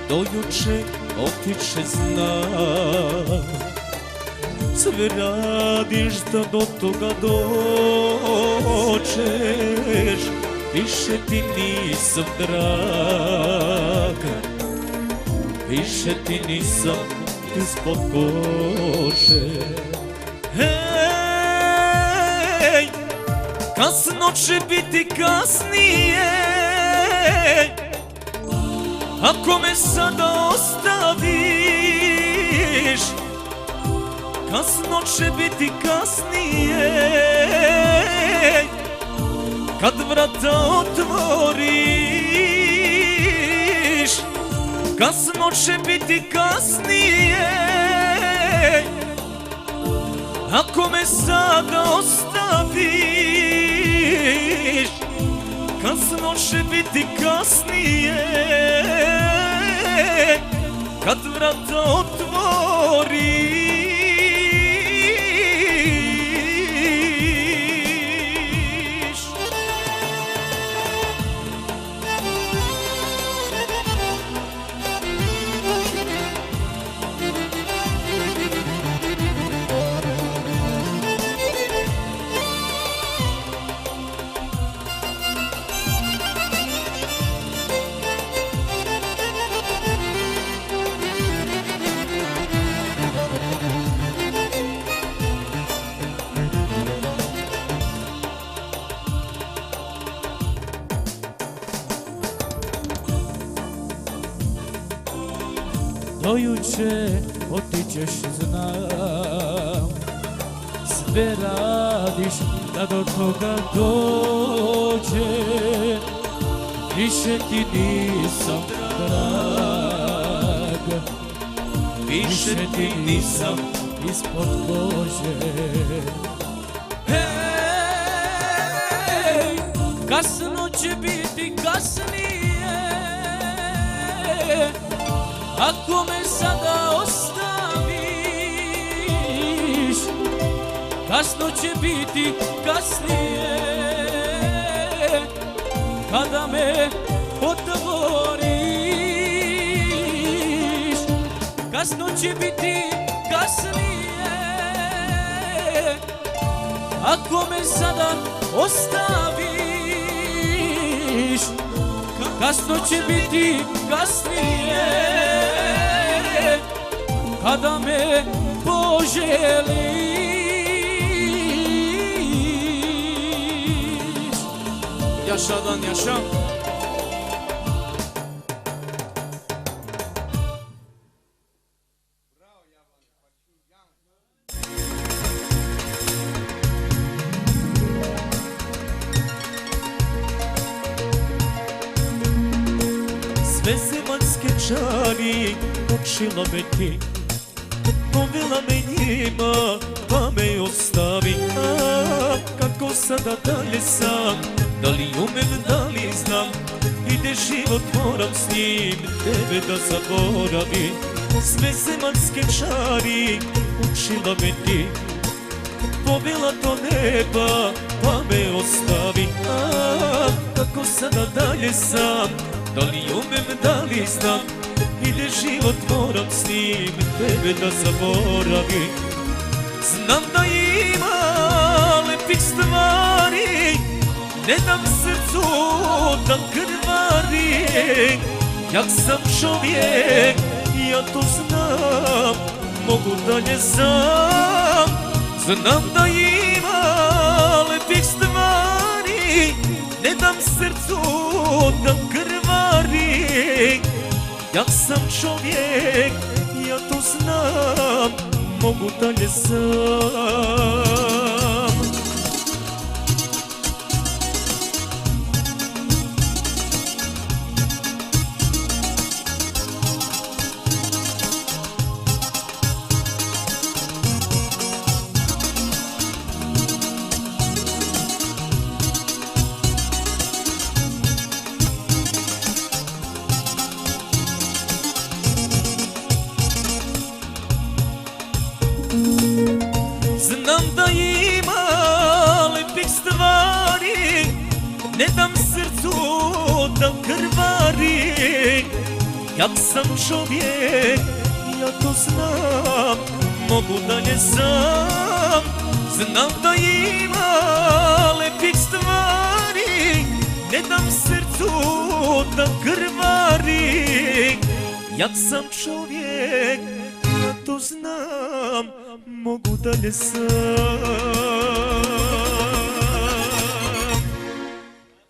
do juče otiče znam. Sve radiš da do toga dođeš, više ti nisam draga, više ti nisam ispod kože. Hej, kasno će biti kasnije, ako me sada ostaviš. Kasno će biti kasnije, kad vrata otvoriš. Kasno će biti kasnije, ako me sada ostaviš. Kasno će biti kasnije, kad vrata otvoriš. Do juče otićeš znam, sve radiš da do toga dođe. Više ti nisam draga, više ti nisam ispod kože. Hej, kasno će biti kasnije, ako me sada ostaviš. Kasno će biti kasnije, kada me otvoriš. Kasno će biti kasnije, ako me sada ostaviš. Kasno će biti kasnije, kada me poželiš. Yaşa lan yaşa. Sve zemaljske čari učila me ti, povela me njima, pa me ostavi. Kako sada dalje sam, da li umem, da li znam, ide život, moram s njim tebe da zaboravim. Sve zemaljske čari učila me ti, povela do neba, pa me ostavi. Kako sada dalje sam, da li umem, da li znam, ide život, moram s njim tebe da zaboravim. Znam da ima lepih stvari, ne dam srcu da krvari. Jak sam čovjek, ja to znam, mogu dalje sam. Znam da ima lepih stvari, ne dam srcu da krvari. Jak sam čovjek, ja to znam, mogu dalje sam. Znam da ima lepih stvari, ne dam srcu da krvari. Jak sam čovjek, ja to znam, mogu dalje sam. Znam da ima lepih stvari, ne dam srcu da krvari. Jak sam čovjek, ja to znam, mogu dalje sam.